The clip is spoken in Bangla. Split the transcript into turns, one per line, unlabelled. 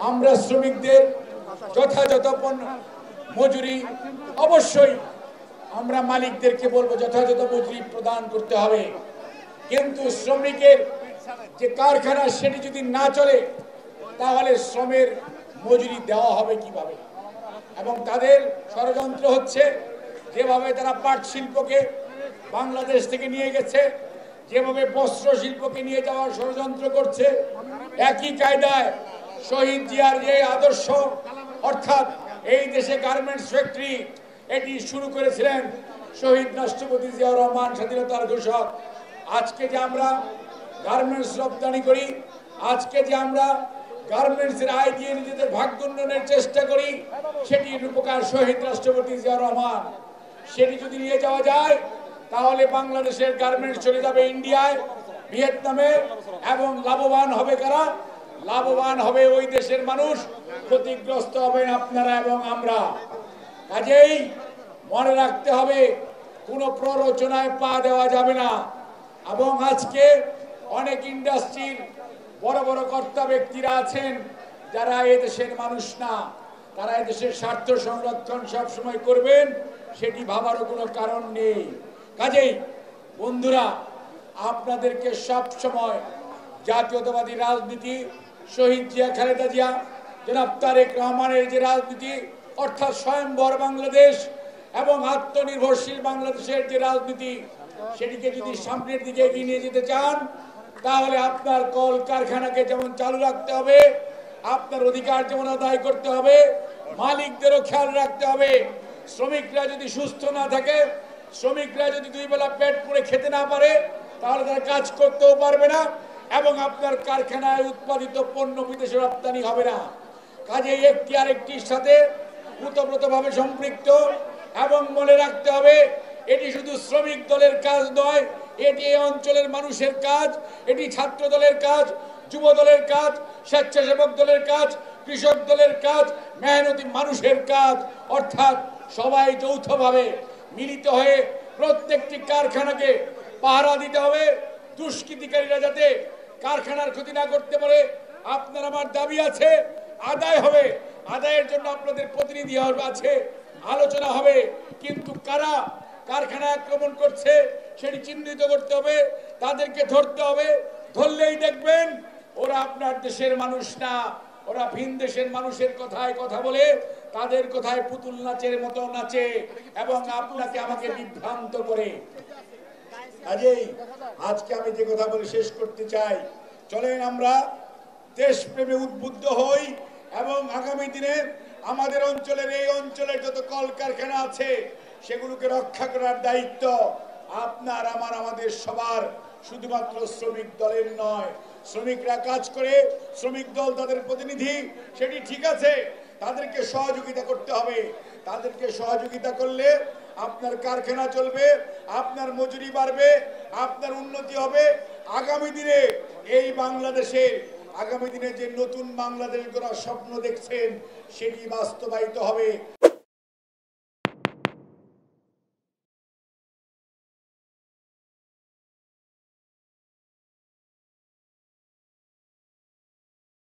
আমরা শ্রমিকদের যথাযথ মজুরি অবশ্যই আমরা মালিকদেরকে বলবো যথাযথ মজুরি প্রদান করতে হবে, কিন্তু শ্রমিকের যে কারখানা সেটি যদি না চলে তাহলে শ্রমের মজুরি দেওয়া হবে কিভাবে? এবং তাদের ষড়যন্ত্র হচ্ছে যেভাবে তারা পাট শিল্পকে বাংলাদেশ থেকে নিয়ে গেছে, যেভাবে বস্ত্র শিল্পকে নিয়ে যাওয়ার ষড়যন্ত্র করছে, একই কায়দায় শহীদ জিয়ার যে আদর্শ অর্থাৎ এই দেশে গার্মেন্টস ফ্যাক্টরি এটি শুরু করেছিলেন শহীদ রাষ্ট্রপতি জিয়াউর রহমান, স্বাধীনতার ঘোষক। আজকে যে আমরা গার্মেন্টস রপ্তানি করি, আজকে যে আমরা গার্মেন্টসের আয় দিয়ে নিজেদের ভাগ্য উন্নয়নের চেষ্টা করি, সেটির রূপকার শহীদ রাষ্ট্রপতি জিয়াউর রহমান। সেটি যদি নিয়ে যাওয়া যায় তাহলে বাংলাদেশের গার্মেন্টস চলে যাবে ইন্ডিয়ায়, ভিয়েতনামে, এবং লাভবান হবে কারা? লাভবান হবে ওই দেশের মানুষ, ক্ষতিগ্রস্ত হবেন আপনারা এবং আমরা। কাজেই মনে রাখতে হবে কোনো প্ররোচনায় পা দেওয়া যাবে না। এবং আজকে অনেক ইন্ডাস্ট্রির বড় বড় কর্তা ব্যক্তিরা আছেন যারা এই দেশের মানুষ না, তারা এই দেশের স্বার্থ সংরক্ষণ সবসময় করবেন, সেটি ভাবারও কোনো কারণ নেই। কাজেই বন্ধুরা, আপনাদেরকে সব সময় জাতীয়তাবাদী রাজনীতি, শহীদ জিয়া, খালেদা জিয়া, জনাব তারেক রহমানের যে রাজনীতি অর্থাৎ স্বয়ংবর বাংলাদেশ এবং আত্মনির্ভরশীল বাংলাদেশের যে রাজনীতি, সেটিকে যদি সামনের দিকে এগিয়ে নিয়ে যেতে চান তাহলে আপনার কল কারখানাকে যেমন চালু রাখতে হবে, আপনার অধিকার যেমন আদায় করতে হবে, মালিকদেরও খেয়াল রাখতে হবে। শ্রমিকরা যদি সুস্থ না থাকে, শ্রমিকরা যদি দুই বেলা পেট পুড়ে খেতে না পারে তাহলে তারা কাজ করতেও পারবে না এবং আপনার কারখানায় উৎপাদিত পণ্য বিদেশে রপ্তানি হবে না। কাজেই একটি আরেকটির সাথে ওতপ্রোতভাবে সম্পৃক্ত। এবং মনে রাখতে হবে এটি শুধু শ্রমিক দলের কাজ নয়, এটি এই অঞ্চলের মানুষের কাজ, এটি ছাত্র দলের কাজ, যুব দলের কাজ, স্বেচ্ছাসেবক দলের কাজ, কৃষক দলের কাজ, মেহনতি মানুষের কাজ। অর্থাৎ সবাই যৌথভাবে মিলিত হয়ে প্রত্যেকটি কারখানাকে পাহারা দিতে হবে, দুষ্কৃতিকারীরা যাতে কারখানার ক্ষতি না করতে পারে। আপনার আমার দাবি আছে, আদায় হবে, আদায়ের জন্য আপনাদের প্রতিনিধি আছে, আলোচনা হবে, কিন্তু কারা কারখানা আক্রমণ করছে সেটি চিহ্নিত করতে হবে, তাদেরকে ধরতে হবে। ধরলেই দেখবেন ওরা আপনার দেশের মানুষ না, ওরা ভিন দেশের মানুষের কথায় কথা বলে, তাদের কথায় পুতুল নাচের মতো নাচে এবং আপনাকে আমাকে বিভ্রান্ত করে। কাজেই আজকে আমি যে কথা বলে শেষ করতে চাই, চলেন আমরা দেশপ্রেমে উদ্বুদ্ধ হই এবং আগামী দিনে আমাদের অঞ্চলের এই অঞ্চলের যত কলকারখানা আছে সেগুলোকে রক্ষা করার দায়িত্ব আপনার আমার আমাদের সবার, শুধুমাত্র শ্রমিক দলের নয়। শ্রমিকরা কাজ করে, শ্রমিক দল তাদের প্রতিনিধি, সেটি ঠিক আছে, তাদেরকে সহযোগিতা করতে হবে। তাদেরকে সহযোগিতা করলে আপনার কারখানা চলবে, আপনার মজুরি বাড়বে, আপনার উন্নতি হবে। আগামী দিনে এই বাংলাদেশে আগামী দিনে যে নতুন বাংলাদেশ গড়ার স্বপ্ন দেখছেন সেটি বাস্তবায়িত হবে।